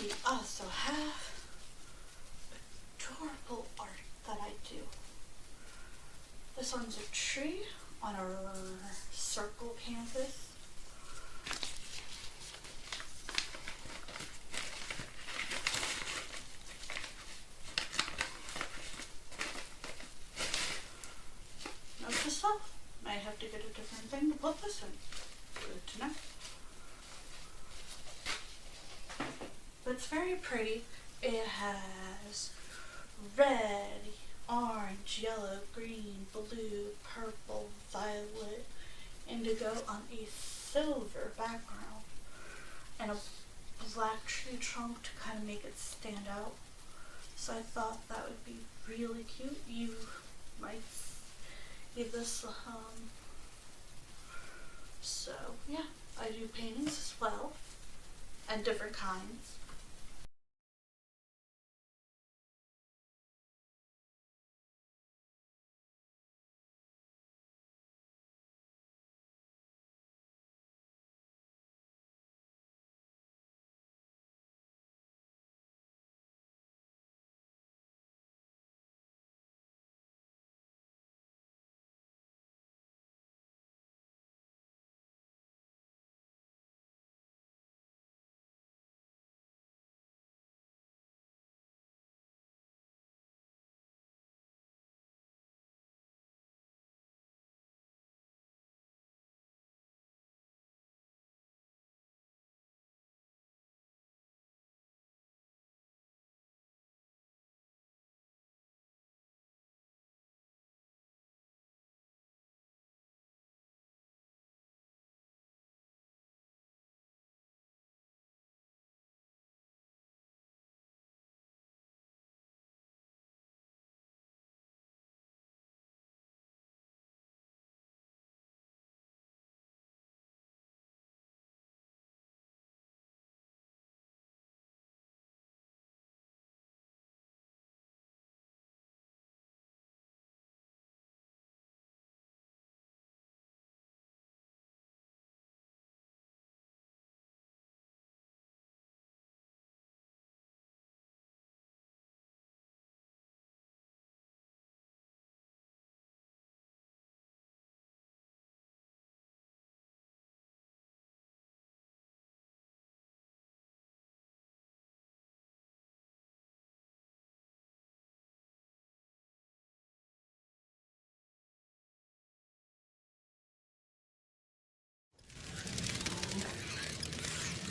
we also have adorable art that I do. This one's a tree on a circle canvas. Note to self, I have to get a different thing to put this in. Good to know. But it's very pretty. It has red, orange, yellow, green, blue, purple, violet, indigo on a silver background, and a black tree trunk to kind of make it stand out. So I thought that would be really cute. You might see this, so yeah, I do paintings as well, and different kinds.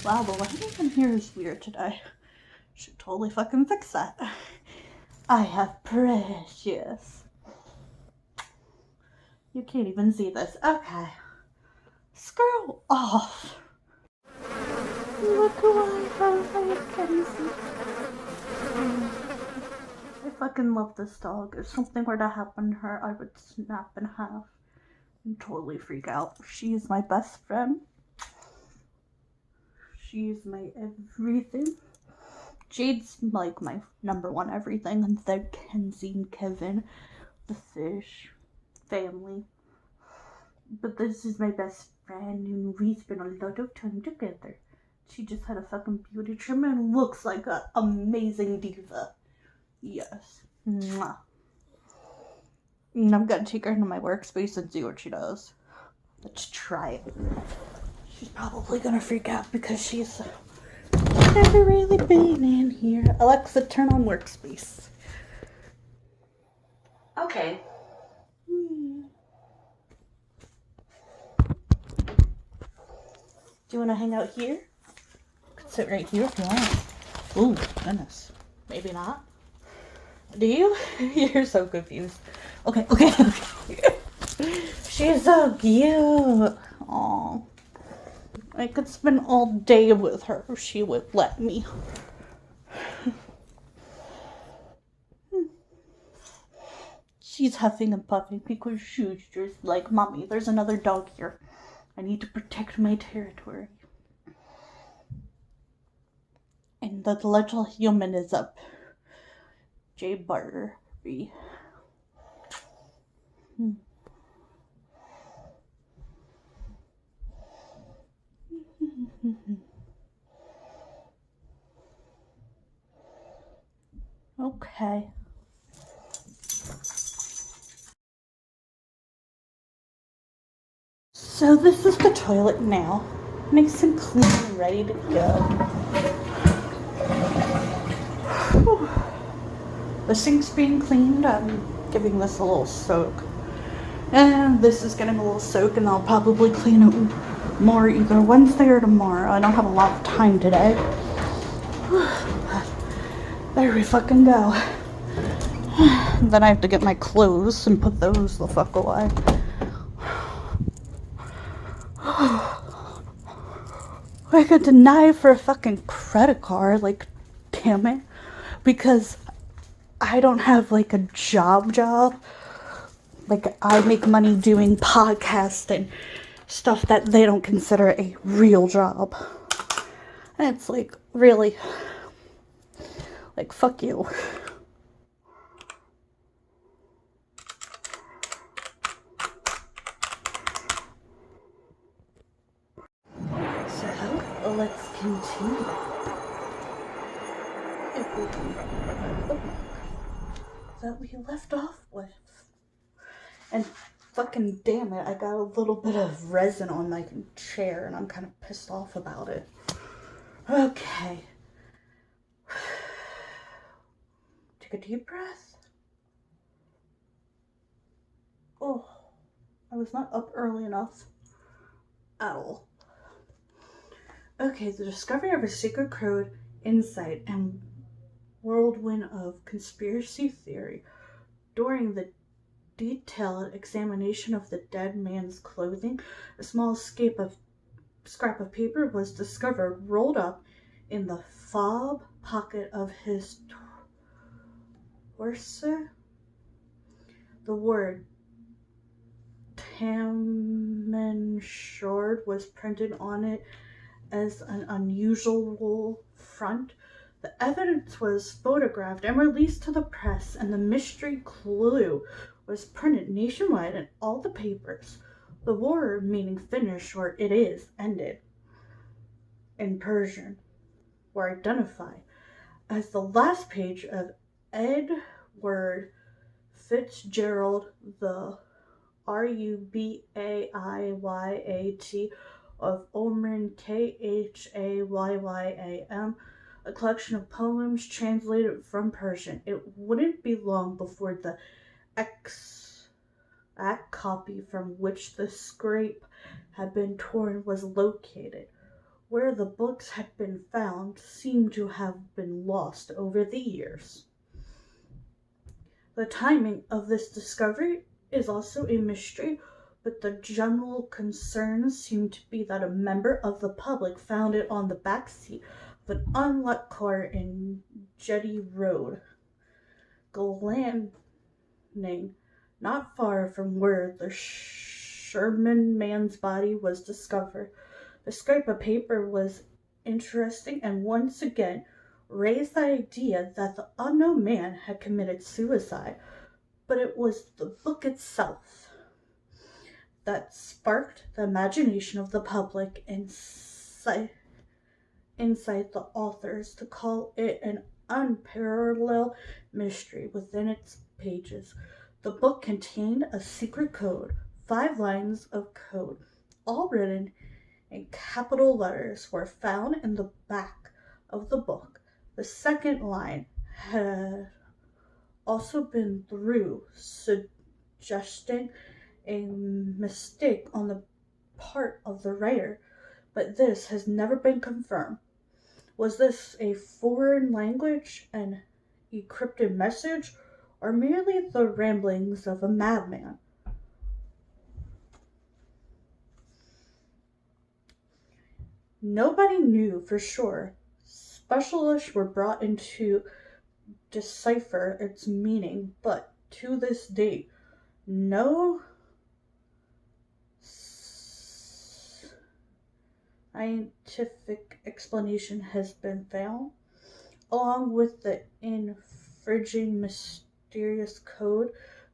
Wow, the lighting in here is weird today. Should totally fucking fix that. I have precious. You can't even see this. Okay. Screw off. Look who I have. I have Kenzie. I fucking love this dog. If something were to happen to her, I would snap in half and totally freak out. She is my best friend. She's my everything. Jade's like my number one everything, and then Kenzie and Kevin, the fish, family. But this is my best friend, and we spend a lot of time together. She just had a fucking beauty treatment and looks like an amazing diva. Yes. Mwah. And I'm gonna take her into my workspace and see what she does. Let's try it. She's probably gonna freak out because she's never really been in here. Alexa, turn on workspace. Okay. Do you want to hang out here? You could sit right here if you want. Ooh, goodness. Maybe not. Do you? You're so confused. Okay. She's so cute. Aw. I could spend all day with her if she would let me. She's huffing and puffing because she's just like, Mommy, there's another dog here. I need to protect my territory. And the little human is up. J. Barbie. So this is the toilet now. Nice and clean and ready to go. The sink's being cleaned. I'm giving this a little soak. And this is getting a little soak, and I'll probably clean it more either Wednesday or tomorrow. I don't have a lot of time today. There we fucking go. Then I have to get my clothes and put those the fuck away. I got denied for a fucking credit card, like, damn it. Because I don't have, like, a job. Like, I make money doing podcasts and stuff that they don't consider a real job. And it's like, really? Like, fuck you. So, let's continue. That we left off with. And fucking damn it, I got a little bit of resin on my chair and I'm kind of pissed off about it. Okay. Take a deep breath. Oh, I was not up early enough at all. Okay, the discovery of a secret code, insight, and whirlwind of conspiracy theory. During the detailed examination of the dead man's clothing, a small scrap of paper was discovered rolled up in the fob pocket of his torso. The word Tammenshord was printed on it as an unusual front. The evidence was photographed and released to the press, and the mystery clue was printed nationwide in all the papers. The war, meaning finish or it is, ended, in Persian, were identified as the last page of Edward Fitzgerald, the Rubaiyat of Orman, Khayyam, a collection of poems translated from Persian. It wouldn't be long before the exact copy from which the scrap had been torn was located. Where the books had been found seemed to have been lost over the years. The timing of this discovery is also a mystery, but the general concern seemed to be that a member of the public found it on the back seat of an unlocked car in Jetty Road, Glenning, not far from where the Sherman man's body was discovered. The scrap of paper was interesting and once again raised the idea that the unknown man had committed suicide, but it was the book itself that sparked the imagination of the public and incite the authors to call it an unparalleled mystery within its pages. The book contained a secret code, 5 lines of code, all written in capital letters, were found in the back of the book. The second line had also been through, suggesting a mistake on the part of the writer, but this has never been confirmed. Was this a foreign language, an encrypted message, or merely the ramblings of a madman? Nobody knew for sure. Specialists were brought in to decipher its meaning, but to this date, no scientific explanation has been found. Along with the infringing mysterious code,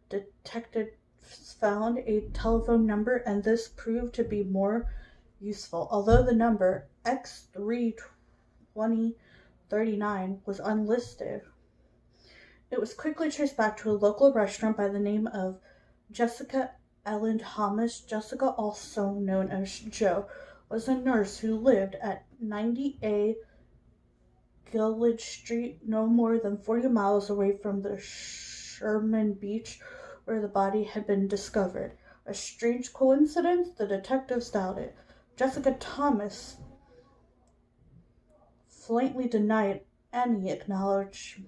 detectives found a telephone number, and this proved to be more useful. Although the number X32039 was unlisted, it was quickly traced back to a local restaurant by the name of Jessica Ellen Thomas, Jessica, also known as Jo, was a nurse who lived at 90A Gillage Street, no more than 40 miles away from the Sherman Beach where the body had been discovered. A strange coincidence? The detectives doubted. Jessica Thomas flatly denied any acknowledgement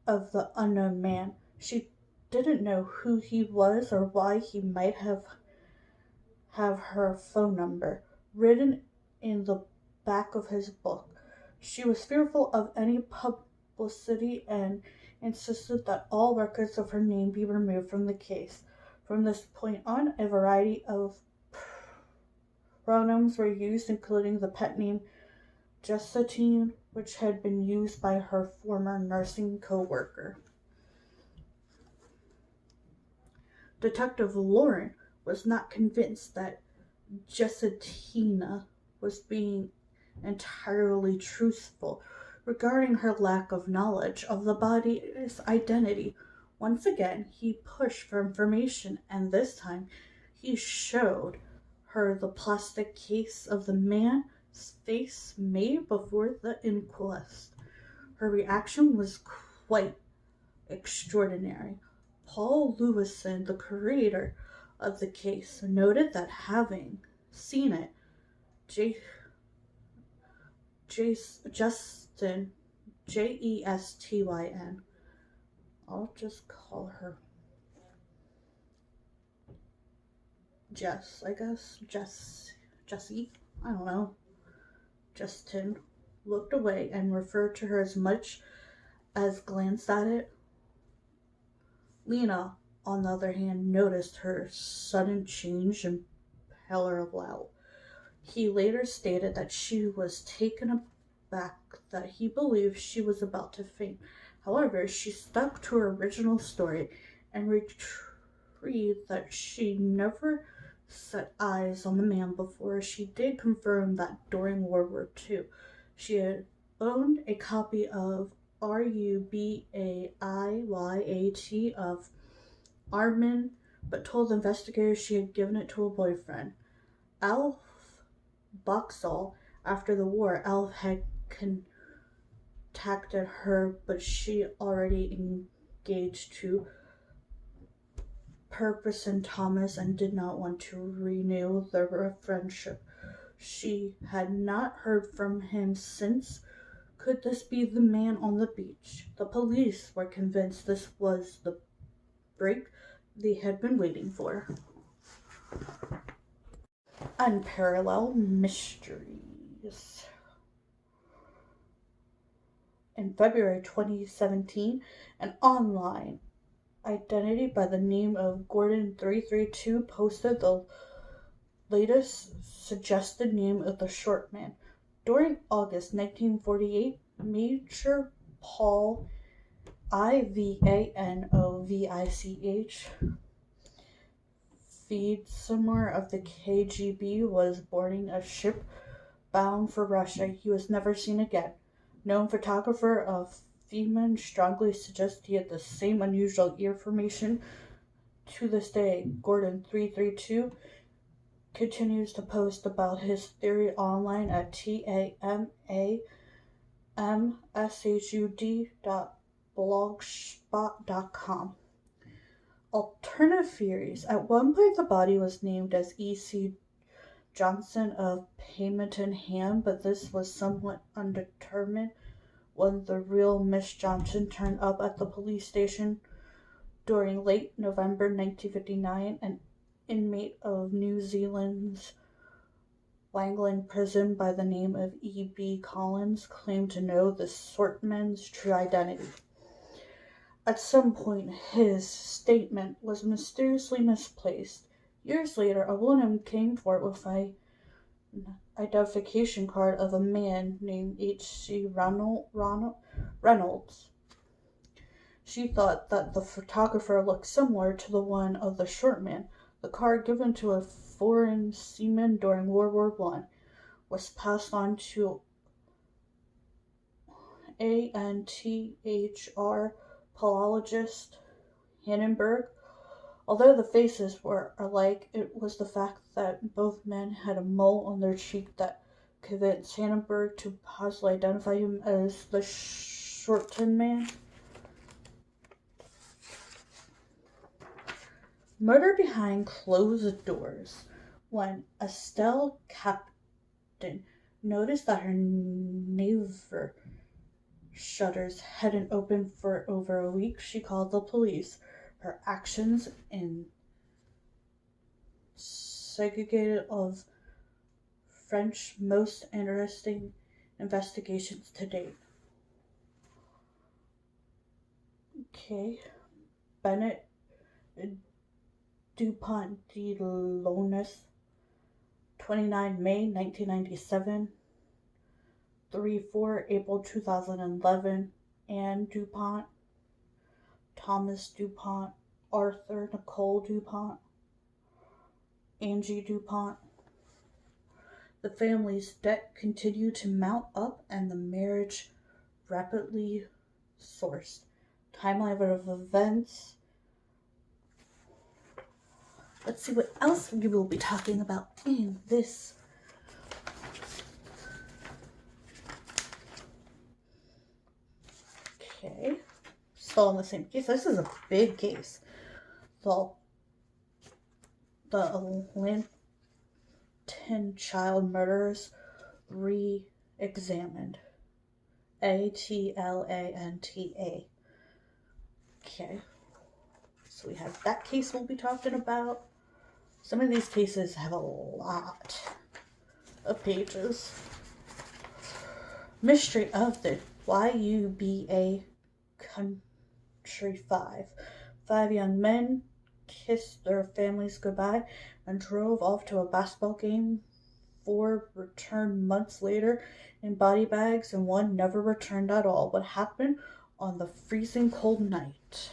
of the unknown man. She didn't know who he was or why he might have her phone number written in the back of his book. She was fearful of any publicity and insisted that all records of her name be removed from the case. From this point on, a variety of pronouns were used, including the pet name Jessitine, which had been used by her former nursing co-worker. Detective Lauren was not convinced that Jessitina was being entirely truthful regarding her lack of knowledge of the body's identity. Once again, he pushed for information, and this time he showed her the plastic case of the man's face made before the inquest. Her reaction was quite extraordinary. Paul Lewison, the creator of the case, noted that having seen it, Justin, Jestyn, I'll just call her Jess, I guess. Jessie, I don't know. Justin looked away and referred to her as much as glanced at it. Lena, on the other hand, noticed her sudden change and paler out. He later stated that she was taken aback, that he believed she was about to faint. However, she stuck to her original story and retrieved that she never set eyes on the man before. She did confirm that during World War II, she had owned a copy of Rubaiyat of Armin, but told investigators she had given it to a boyfriend, Alf Boxall. After the war, Alf had contacted her, but she already engaged to Purvis Thomas and did not want to renew their friendship. She had not heard from him since. Could this be the man on the beach? The police were convinced this was the break they had been waiting for. Unparalleled mysteries. In February 2017, an online identity by the name of Gordon332 posted the latest suggested name of the short man. During August 1948, Major Paul Ivanovich Feedsummer of the KGB was boarding a ship bound for Russia. He was never seen again. Known photographer of Feynman strongly suggests he had the same unusual ear formation. To this day, Gordon332 continues to post about his theory online at tamamshud.blogspot.com. Alternative theories. At one point, the body was named as E.C. Johnson of Paymenton Ham, but this was somewhat undetermined when the real Miss Johnson turned up at the police station during late November 1959. An inmate of New Zealand's Langland prison by the name of E.B. Collins claimed to know the sortman's true identity. At some point, his statement was mysteriously misplaced. Years later, a woman came forward with an identification card of a man named H.C. Reynolds. She thought that the photographer looked similar to the one of the short man. The card, given to a foreign seaman during World War I, was passed on to ANTHR pathologist Hindenburg, Although the faces were alike, it was the fact that both men had a mole on their cheek that convinced Hannenberg to possibly identify him as the Shorten man. Murder behind closed doors. When Estelle Captain noticed that her neighbor shutters hadn't opened for over a week, she called the police. Her actions in segregated of French most interesting investigations to date. Okay. Bennett Dupont de Lonis, 29 May 1997, 3-4 April 2011, Anne Dupont, Thomas Dupont, Arthur Nicole Dupont, Angie Dupont. The family's debt continued to mount up and the marriage rapidly sourced. Timeline of events. Let's see what else we will be talking about in this. Okay. Still on the same case. This is a big case. So, the Atlantan child murderers re-examined. Atlanta. Okay. So we have that case we'll be talking about. Some of these cases have a lot of pages. Mystery of the YUBA Country 5. 5 young men kissed their families goodbye and drove off to a basketball game. 4 returned months later in body bags, and 1 never returned at all. What happened on the freezing cold night?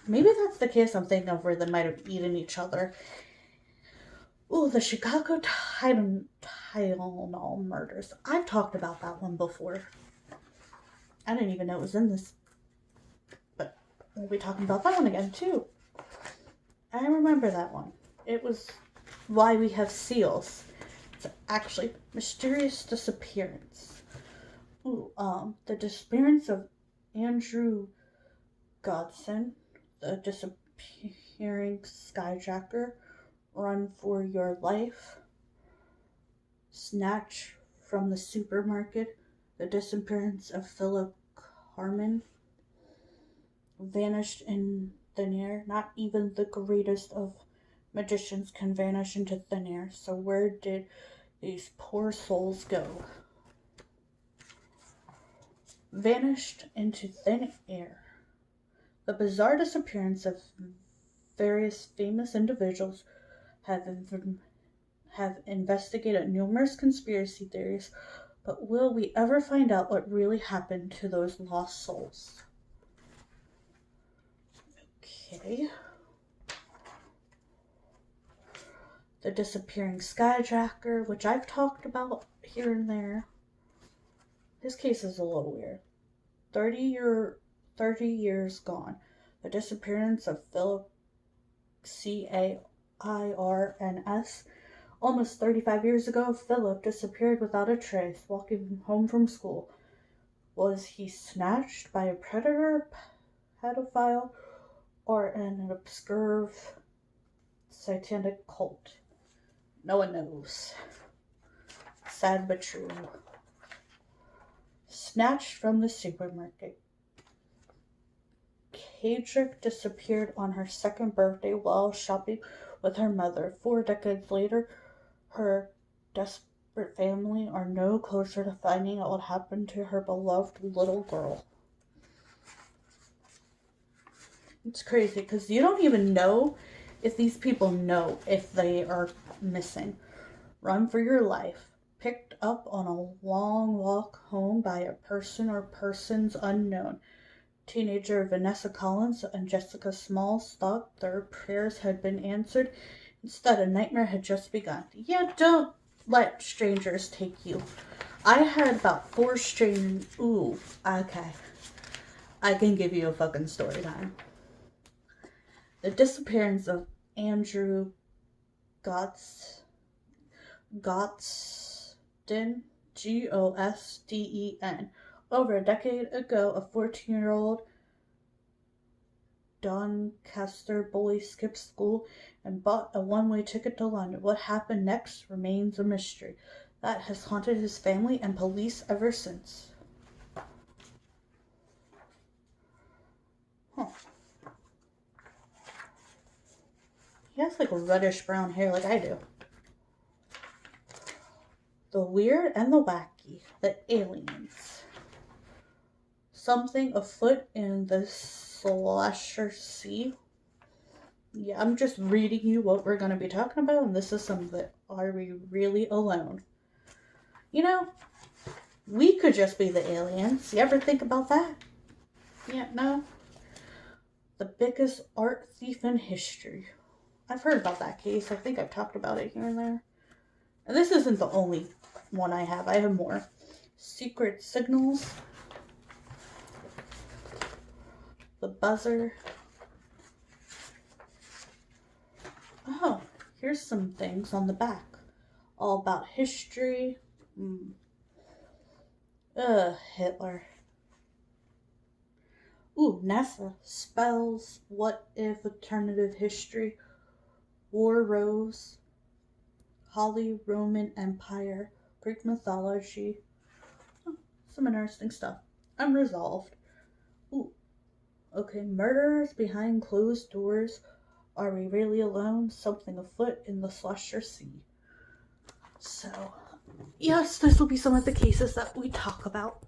Maybe that's the case I'm thinking of where they might have eaten each other. Ooh, the Chicago Tylenol murders. I've talked about that one before. I didn't even know it was in this. But we'll be talking about that one again, too. I remember that one. It was why we have seals. It's actually mysterious disappearance. Ooh, the disappearance of Andrew Godson, the disappearing skyjacker, Run for Your Life, Snatch from the Supermarket, the disappearance of Philip Carmen, Vanished in thin air. Not even the greatest of magicians can vanish into thin air. So where did these poor souls go? Vanished into thin air. The bizarre disappearance of various famous individuals have investigated numerous conspiracy theories, but will we ever find out what really happened to those lost souls? Okay. The disappearing skyjacker, which I've talked about here and there. His case is a little weird. 30 years gone. The disappearance of Philip Cairns. Almost 35 years ago, Philip disappeared without a trace, walking home from school. Was he snatched by a predator, pedophile, or an obscure satanic cult? No one knows. Sad but true. Snatched from the supermarket. Kadrick disappeared on her 2nd birthday while shopping with her mother. 4 decades later, her desperate family are no closer to finding out what happened to her beloved little girl. It's crazy because you don't even know if these people know if they are missing. Run for your life. Picked up on a long walk home by a person or persons unknown. Teenager Vanessa Collins and Jessica Smalls thought their prayers had been answered. Instead, a nightmare had just begun. Yeah, don't let strangers take you I had about 4 straight. Ooh, okay. I can give you a fucking story time. The disappearance of Andrew Gotsten, Gosden. Over a decade ago, a 14-year-old Doncaster boy skipped school and bought a one-way ticket to London. What happened next remains a mystery that has haunted his family and police ever since. Huh. He has like reddish brown hair like I do. The weird and the wacky. The aliens. Something afoot in the Celestial Sea. Yeah, I'm just reading you what we're going to be talking about, and this is some of it. Are we really alone? You know, we could just be the aliens. You ever think about that? Yeah, no? The biggest art thief in history. I've heard about that case. I think I've talked about it here and there. And this isn't the only one I have. I have more. Secret signals. The buzzer. Oh, here's some things on the back. All about history. Hitler. Ooh, NASA. Spells. What if alternative history. War Rose. Holy Roman Empire. Greek mythology. Oh, some interesting stuff. Unresolved. Ooh. Okay, murderers behind closed doors. Are we really alone? Something afoot in the Celestial Sea. So, yes, this will be some of the cases that we talk about.